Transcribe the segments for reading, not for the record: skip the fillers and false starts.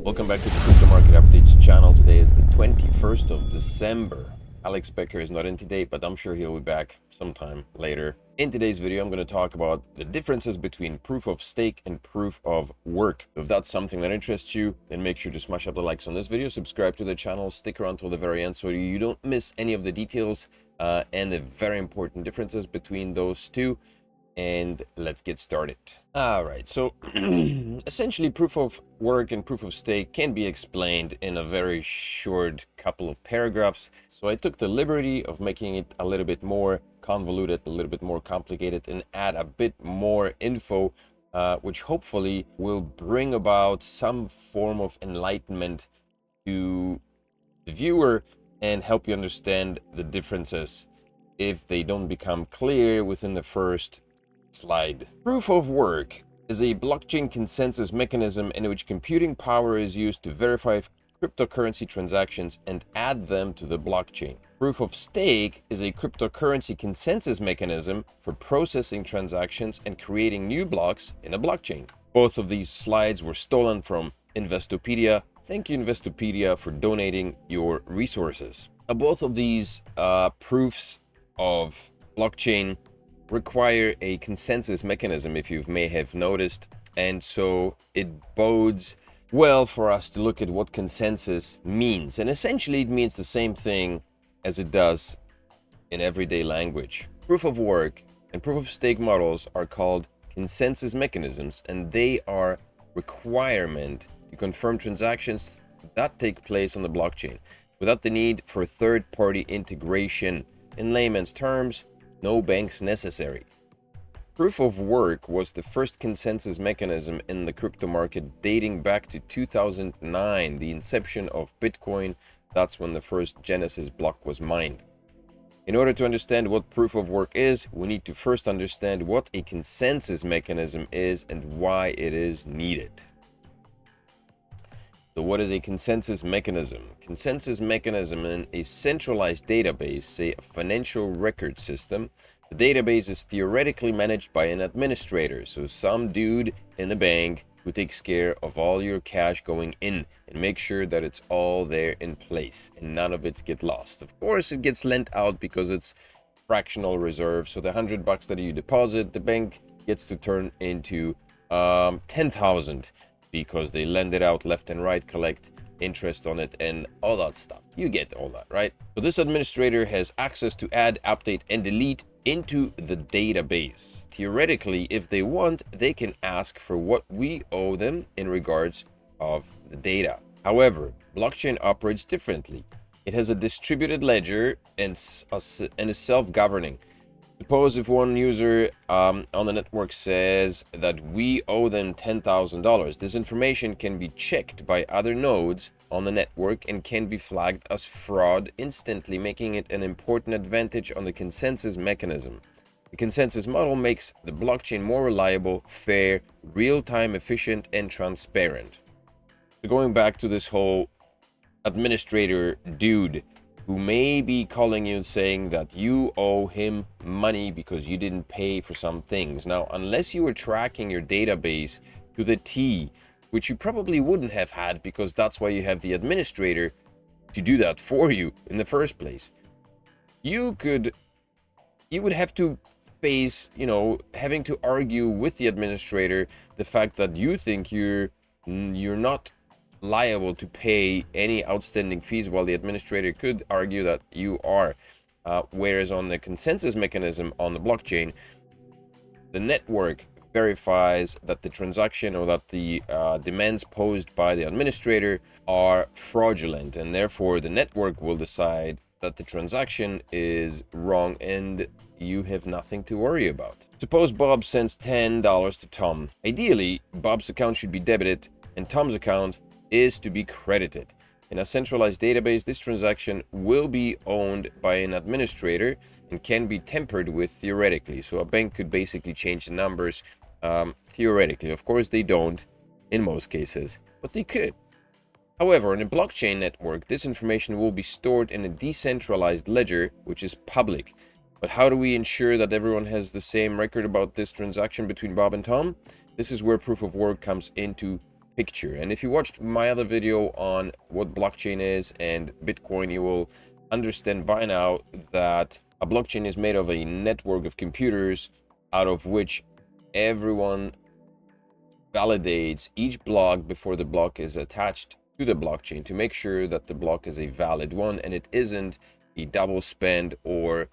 Welcome back to the Crypto Market Updates channel. Today is the 21st of December. Alex Becker is not in today, but I'm sure he'll be back sometime later. In today's video, I'm going to talk about the differences between proof of stake and proof of work. If that's something that interests you, then make sure to smash up the likes on this video, subscribe to the channel, stick around till the very end so you don't miss any of the details and the very important differences between those two. And let's get started. All right, so essentially proof of work and proof of stake can be explained in a very short couple of paragraphs. So I took the liberty of making it a little bit more convoluted, a little bit more complicated, and add a bit more info, which hopefully will bring about some form of enlightenment to the viewer and help you understand the differences if they don't become clear within the first slide. Proof of work is a blockchain consensus mechanism in which computing power is used to verify cryptocurrency transactions and add them to the blockchain. Proof of stake is a cryptocurrency consensus mechanism for processing transactions and creating new blocks in a blockchain. Both of these slides were stolen from Investopedia. Thank you, Investopedia, for donating your resources. Both of these proofs of blockchain require a consensus mechanism, if you may have noticed, and so it bodes well for us to look at what consensus means. And essentially it means the same thing as it does in everyday language. Proof of work and proof of stake models are called consensus mechanisms, and they are requirement to confirm transactions that take place on the blockchain without the need for third-party integration. In layman's terms, no banks necessary. Proof of work was the first consensus mechanism in the crypto market dating back to 2009, the inception of Bitcoin. That's when the first Genesis block was mined. In order to understand what proof of work is, we need to first understand what a consensus mechanism is and why it is needed. So what is a consensus mechanism? Consensus mechanism in a centralized database, say a financial record system. The database is theoretically managed by an administrator, so some dude in the bank who takes care of all your cash going in and make sure that it's all there in place and none of it gets lost. Of course, it gets lent out because it's fractional reserve, so the $100 that you deposit, the bank gets to turn into 10,000. because they lend it out left and right, collect interest on it and all that stuff. You get all that, right? So this administrator has access to add, update, and delete into the database. Theoretically, if they want, they can ask for what we owe them in regards of the data. However, blockchain operates differently. It has a distributed ledger and is self-governing. Suppose if one user on the network says that we owe them $10,000, this information can be checked by other nodes on the network and can be flagged as fraud instantly, making it an important advantage on the consensus mechanism. The consensus model makes the blockchain more reliable, fair, real-time, efficient, and transparent. So going back to this whole administrator dude, who may be calling you saying that you owe him money because you didn't pay for some things. Now, unless you were tracking your database to the T, which you probably wouldn't have had because that's why you have the administrator to do that for you in the first place, you would have to face, having to argue with the administrator the fact that you think you're not liable to pay any outstanding fees, while the administrator could argue that you are. Whereas on the consensus mechanism on the blockchain, the network verifies that the transaction or that the demands posed by the administrator are fraudulent, and therefore the network will decide that the transaction is wrong and you have nothing to worry about. Suppose Bob sends $10 to Tom. Ideally, Bob's account should be debited and Tom's account is to be credited. In a centralized database, this transaction will be owned by an administrator and can be tampered with theoretically. So a bank could basically change the numbers theoretically. Of course, they don't in most cases, but they could. However, in a blockchain network, this information will be stored in a decentralized ledger, which is public. But how do we ensure that everyone has the same record about this transaction between Bob and Tom? This is where proof of work comes into picture. And if you watched my other video on what blockchain is and Bitcoin, you will understand by now that a blockchain is made of a network of computers out of which everyone validates each block before the block is attached to the blockchain to make sure that the block is a valid one and it isn't a double spend or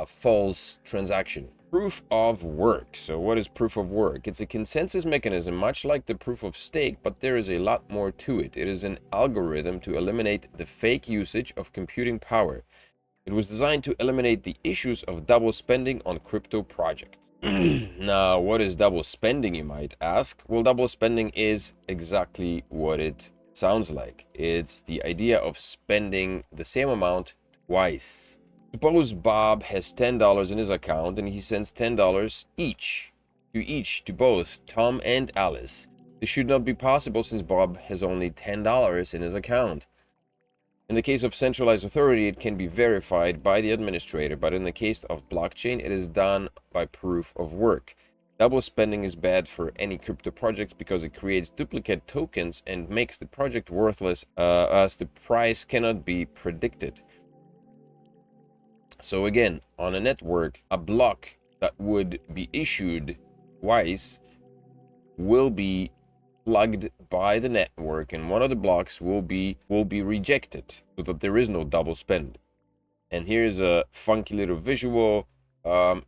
false transaction. Proof of work. So what is proof of work? It's a consensus mechanism, much like the proof of stake, but there is a lot more to it. It is an algorithm to eliminate the fake usage of computing power. It was designed to eliminate the issues of double spending on crypto projects. Now, what is double spending, you might ask? Well, double spending is exactly what it sounds like. It's the idea of spending the same amount twice. Suppose Bob has $10 in his account and he sends $10 each to both Tom and Alice. This should not be possible since Bob has only $10 in his account. In the case of centralized authority, it can be verified by the administrator, but in the case of blockchain, it is done by proof of work. Double spending is bad for any crypto projects because it creates duplicate tokens and makes the project worthless as the price cannot be predicted. So again, on a network, a block that would be issued twice will be plugged by the network, and one of the blocks will be rejected so that there is no double spend. And here's a funky little visual.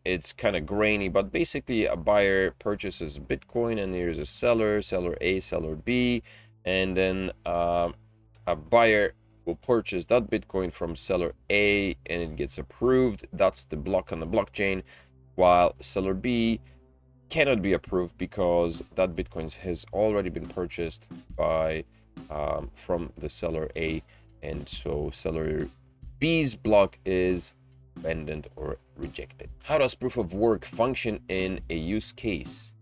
It's kind of grainy, but basically a buyer purchases Bitcoin and here's a seller A, seller B, and then a buyer will purchase that Bitcoin from seller A and it gets approved. That's the block on the blockchain, while seller B cannot be approved because that Bitcoin has already been purchased by from the seller A, and so seller B's block is abandoned or rejected. How does proof of work function in a use case?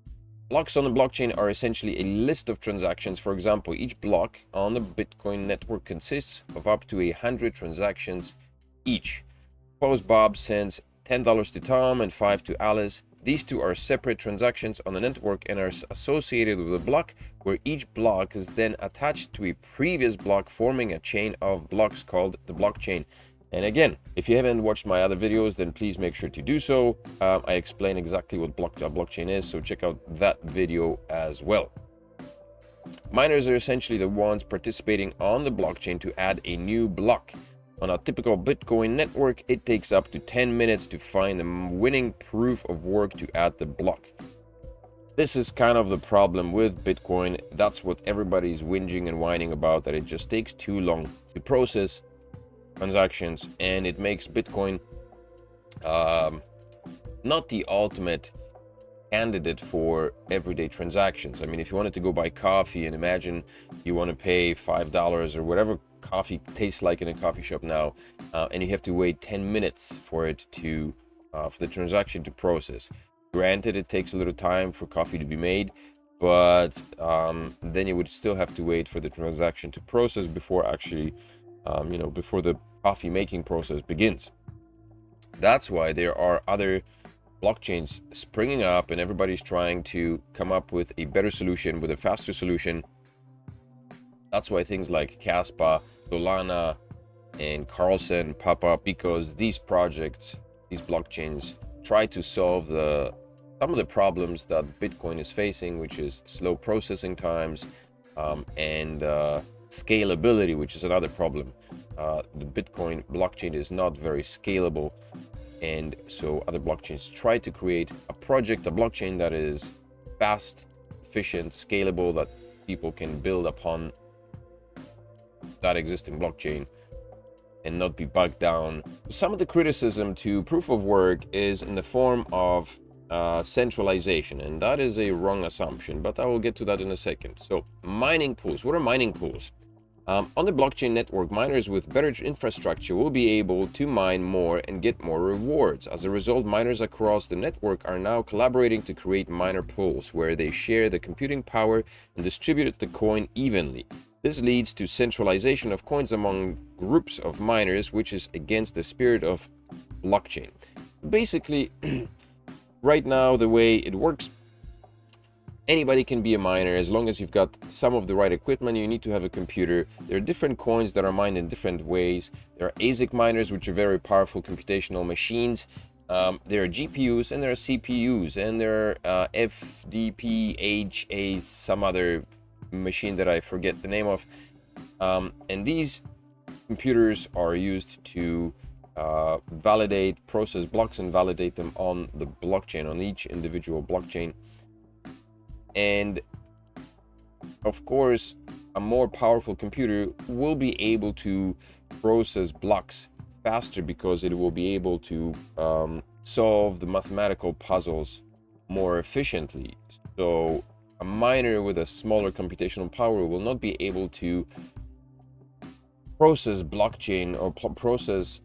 Blocks on the blockchain are essentially a list of transactions. For example, each block on the Bitcoin network consists of up to 100 transactions each. Suppose Bob sends $10 to Tom and $5 to Alice. These two are separate transactions on the network and are associated with a block where each block is then attached to a previous block, forming a chain of blocks called the blockchain. And again, if you haven't watched my other videos, then please make sure to do so. I explain exactly what blockchain is, so check out that video as well. Miners are essentially the ones participating on the blockchain to add a new block. On a typical Bitcoin network, it takes up to 10 minutes to find the winning proof of work to add the block. This is kind of the problem with Bitcoin. That's what everybody's whinging and whining about, that it just takes too long to process transactions, and it makes Bitcoin not the ultimate candidate for everyday transactions. I mean, if you wanted to go buy coffee and imagine you want to pay $5 or whatever coffee tastes like in a coffee shop now, and you have to wait 10 minutes for it to for the transaction to process. Granted, it takes a little time for coffee to be made, but then you would still have to wait for the transaction to process before actually before the coffee making process begins. That's why there are other blockchains springing up and everybody's trying to come up with a better solution, with a faster solution. That's why things like Caspa, Solana, and Carlson pop up, because these projects, these blockchains, try to solve some of the problems that Bitcoin is facing, which is slow processing times and scalability, which is another problem. The Bitcoin blockchain is not very scalable, and so other blockchains try to create a blockchain that is fast, efficient, scalable, that people can build upon that existing blockchain and not be bogged down. Some of the criticism to proof of work is in the form of centralization, and that is a wrong assumption, but I will get to that in a second. So mining pools. What are mining pools? On the blockchain network, miners with better infrastructure will be able to mine more and get more rewards. As a result, miners across the network are now collaborating to create miner pools where they share the computing power and distribute the coin evenly. This leads to centralization of coins among groups of miners, which is against the spirit of blockchain. Basically, right now, the way it works, Anybody can be a miner as long as you've got some of the right equipment. You need to have a computer. There are different coins that are mined in different ways. There are ASIC miners, which are very powerful computational machines. There are GPUs and there are CPUs, and there are FDPHA, some other machine that I forget the name of. And these computers are used to validate, process blocks and validate them on the blockchain, on each individual blockchain. And of course, a more powerful computer will be able to process blocks faster because it will be able to solve the mathematical puzzles more efficiently. So a miner with a smaller computational power will not be able to process blockchain or process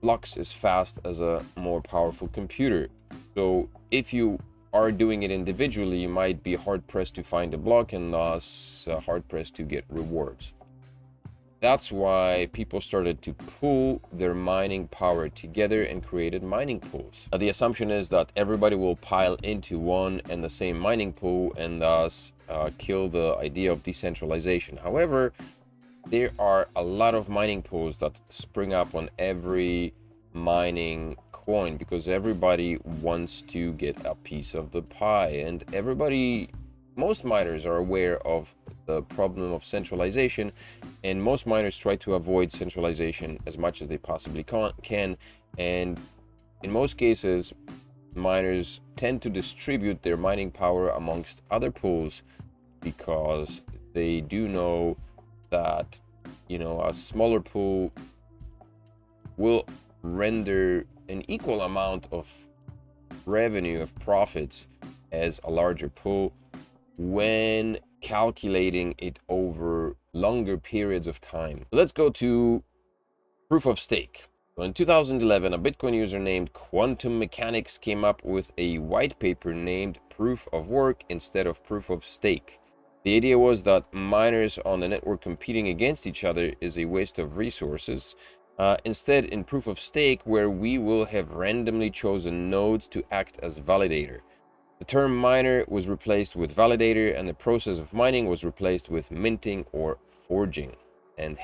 blocks as fast as a more powerful computer. So if you are doing it individually, you might be hard-pressed to find a block and thus hard-pressed to get rewards. That's why people started to pool their mining power together and created mining pools. The assumption is that everybody will pile into one and the same mining pool and thus kill the idea of decentralization. However, there are a lot of mining pools that spring up on every mining coin because everybody wants to get a piece of the pie, and most miners are aware of the problem of centralization, and most miners try to avoid centralization as much as they possibly can. And in most cases, miners tend to distribute their mining power amongst other pools because they do know that, you know, a smaller pool will render an equal amount of revenue, of profits, as a larger pool when calculating it over longer periods of time. Let's go to proof of stake. So in 2011, a Bitcoin user named Quantum Mechanics came up with a white paper named Proof of Work instead of Proof of Stake. The idea was that miners on the network competing against each other is a waste of resources. Instead, in proof of stake, where we will have randomly chosen nodes to act as validator. The term miner was replaced with validator, and the process of mining was replaced with minting or forging. And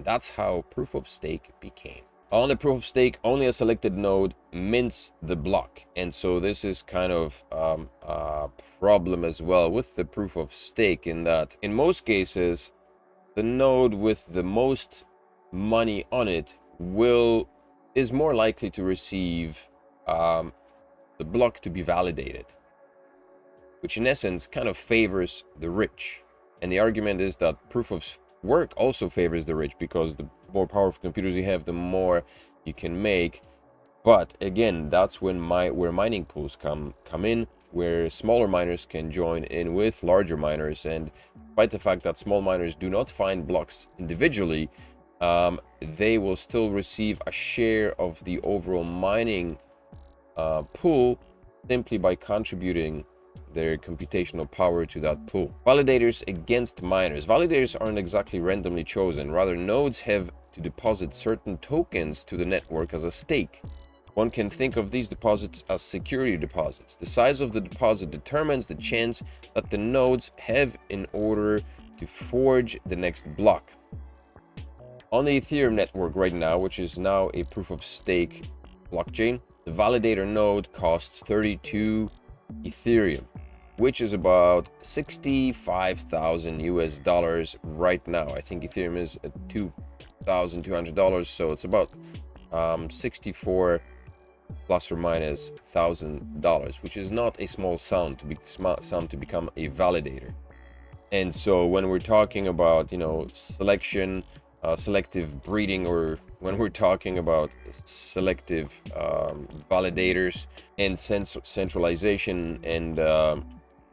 that's how proof of stake became. On the proof of stake, only a selected node mints the block. And so this is kind of a problem as well with the proof of stake, in that in most cases, the node with the most money on it is more likely to receive the block to be validated, which in essence kind of favors the rich. And the argument is that proof of work also favors the rich because the more powerful computers you have, the more you can make. But again, that's when where mining pools come in, where smaller miners can join in with larger miners. And despite the fact that small miners do not find blocks individually, they will still receive a share of the overall mining pool simply by contributing their computational power to that pool. Validators against miners. Validators aren't exactly randomly chosen. Rather, nodes have to deposit certain tokens to the network as a stake. One can think of these deposits as security deposits. The size of the deposit determines the chance that the nodes have in order to forge the next block. On the Ethereum network right now, which is now a proof of stake blockchain, the validator node costs 32 Ethereum, which is about 65,000 US dollars right now. I think Ethereum is at $2,200, so it's about 64 plus or minus $1,000, which is not a small sum to become a validator. And so when we're talking about, you know, selective breeding, or when we're talking about selective validators and centralization and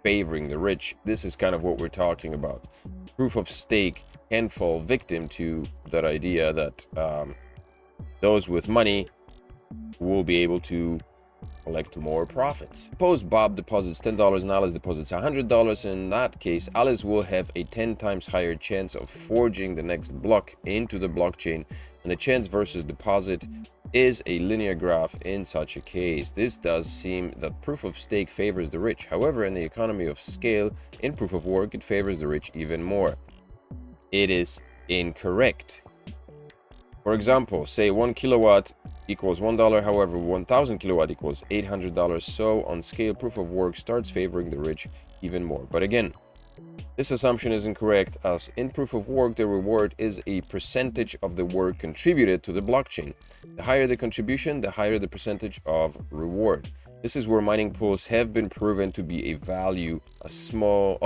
favoring the rich, this is kind of what we're talking about. Proof of stake can fall victim to that idea that those with money will be able to collect more profits. Suppose Bob deposits $10 and Alice deposits $100. In that case, Alice will have a 10 times higher chance of forging the next block into the blockchain, and the chance versus deposit is a linear graph in such a case. This does seem that proof of stake favors the rich. However, in the economy of scale, in proof of work, it favors the rich even more. It is incorrect. For example, say 1 kilowatt equals $1, however 1000 kilowatt equals $800. So on scale, proof of work starts favoring the rich even more. But again, this assumption is incorrect, as in proof of work, the reward is a percentage of the work contributed to the blockchain. The higher the contribution, the higher the percentage of reward. This is where mining pools have been proven to be a small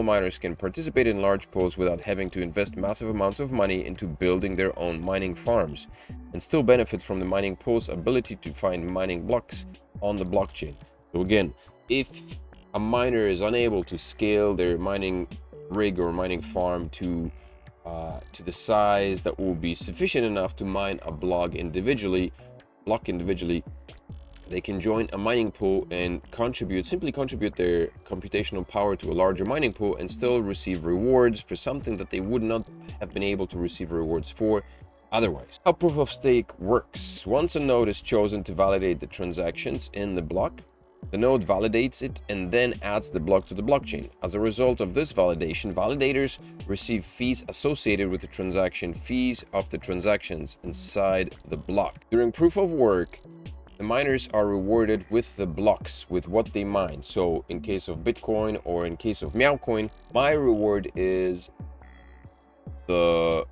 miners can participate in large pools without having to invest massive amounts of money into building their own mining farms, and still benefit from the mining pool's ability to find mining blocks on the blockchain. So again, if a miner is unable to scale their mining rig or mining farm to the size that will be sufficient enough to mine a block individually, they can join a mining pool and simply contribute their computational power to a larger mining pool and still receive rewards for something that they would not have been able to receive rewards for otherwise. How proof of stake works. Once a node is chosen to validate the transactions in the block, the node validates it and then adds the block to the blockchain. As a result of this validation, validators receive fees associated with the transaction fees of the transactions inside the block. During proof of work, the miners are rewarded with the blocks, with what they mine. So in case of Bitcoin or in case of Meowcoin, my reward is the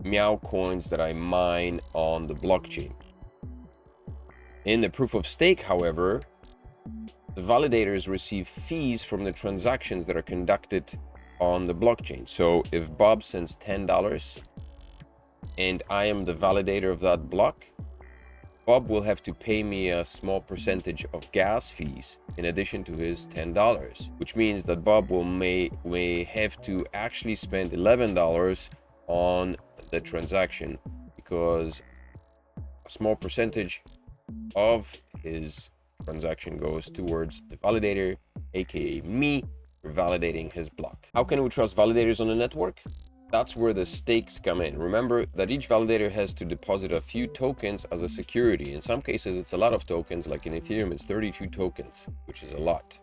Meow coins that I mine on the blockchain. In the proof of stake, however, the validators receive fees from the transactions that are conducted on the blockchain. So if Bob sends $10 and I am the validator of that block, Bob will have to pay me a small percentage of gas fees in addition to his $10, which means that Bob may have to actually spend $11 on the transaction, because a small percentage of his transaction goes towards the validator, aka me, for validating his block. How can we trust validators on the network? That's where the stakes come in. Remember that each validator has to deposit a few tokens as a security. In some cases, it's a lot of tokens, like in Ethereum, it's 32 tokens, which is a lot.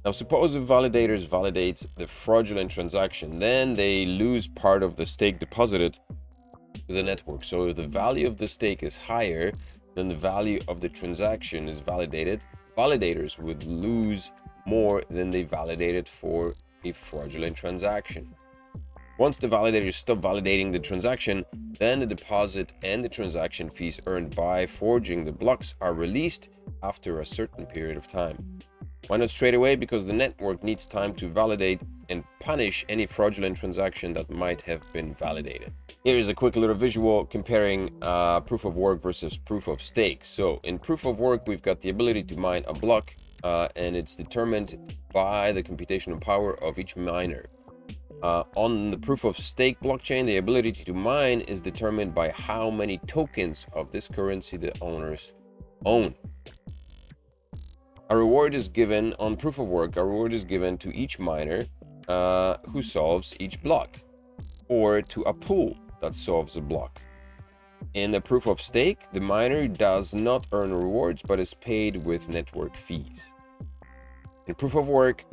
Now, suppose if validators validates the fraudulent transaction, then they lose part of the stake deposited to the network. So if the value of the stake is higher than the value of the transaction is validated, validators would lose more than they validated for a fraudulent transaction. Once the validators stop validating the transaction, then the deposit and the transaction fees earned by forging the blocks are released after a certain period of time. Why not straight away? Because the network needs time to validate and punish any fraudulent transaction that might have been validated. Here is a quick little visual comparing proof of work versus proof of stake. So in proof of work, we've got the ability to mine a block, and it's determined by the computational power of each miner. On the proof of stake blockchain, the ability to mine is determined by how many tokens of this currency the owners own. A reward is given on proof of work. A reward is given to each miner who solves each block, or to a pool that solves a block. In the proof of stake, the miner does not earn rewards but is paid with network fees. In proof of work,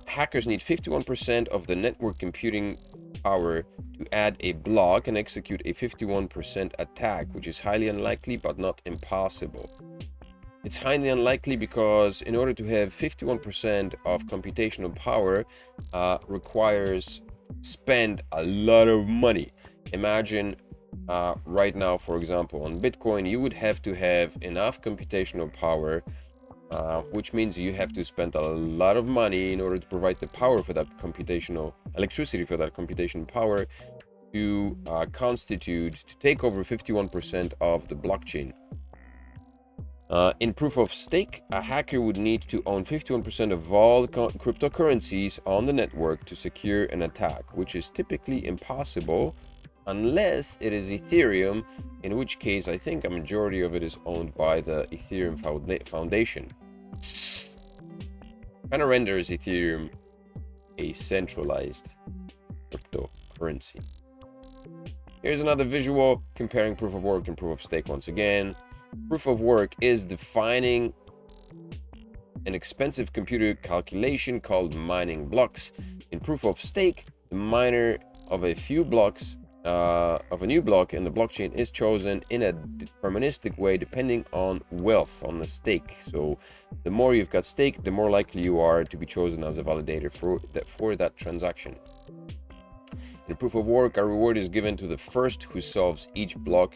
hackers need 51% of the network computing power to add a block and execute a 51% attack, which is highly unlikely but not impossible. It's highly unlikely because in order to have 51% of computational power requires spend a lot of money. Imagine right now, for example, on Bitcoin, you would have to have enough computational power, which means you have to spend a lot of money in order to provide the power for that computational electricity, for that computational power to take over 51% of the blockchain. In proof of stake, a hacker would need to own 51% of all cryptocurrencies on the network to secure an attack, which is typically impossible unless it is Ethereum, in which case I think a majority of it is owned by the Ethereum Foundation. Kind of renders Ethereum a centralized cryptocurrency. Here's another visual comparing proof of work and proof of stake once again. Proof of work is defining an expensive computer calculation called mining blocks. In proof of stake, the miner of a few blocks of a new block in the blockchain is chosen in a deterministic way depending on wealth on the stake. So the more you've got stake, the more likely you are to be chosen as a validator for that transaction. In proof of work, a reward is given to the first who solves each block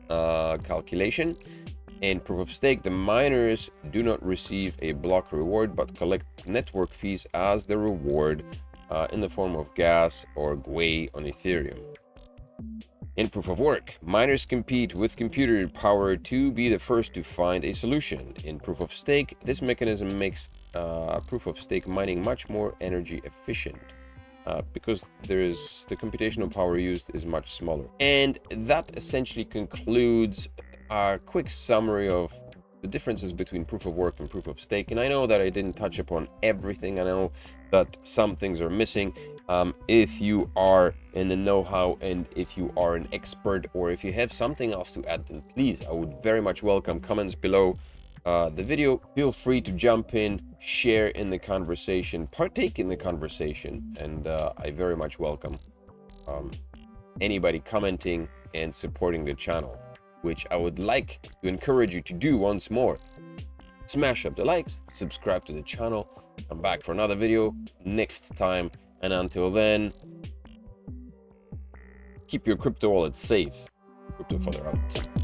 calculation. In proof of stake, the miners do not receive a block reward but collect network fees as the reward in the form of gas or GUI on Ethereum. In proof of work, miners compete with computer power to be the first to find a solution. In proof of stake, this mechanism makes proof of stake mining much more energy efficient because the computational power used is much smaller. And that essentially concludes a quick summary of the differences between proof of work and proof of stake. And I know that I didn't touch upon everything. I know that some things are missing. If you are in the know-how and if you are an expert, or if you have something else to add, then please, I would very much welcome comments below the video. Feel free to jump in, share in the conversation, partake in the conversation, and I very much welcome anybody commenting and supporting the channel, which I would like to encourage you to do once more. Smash up the likes, subscribe to the channel, come back for another video next time, and until then, keep your crypto wallet safe. Crypto Father out.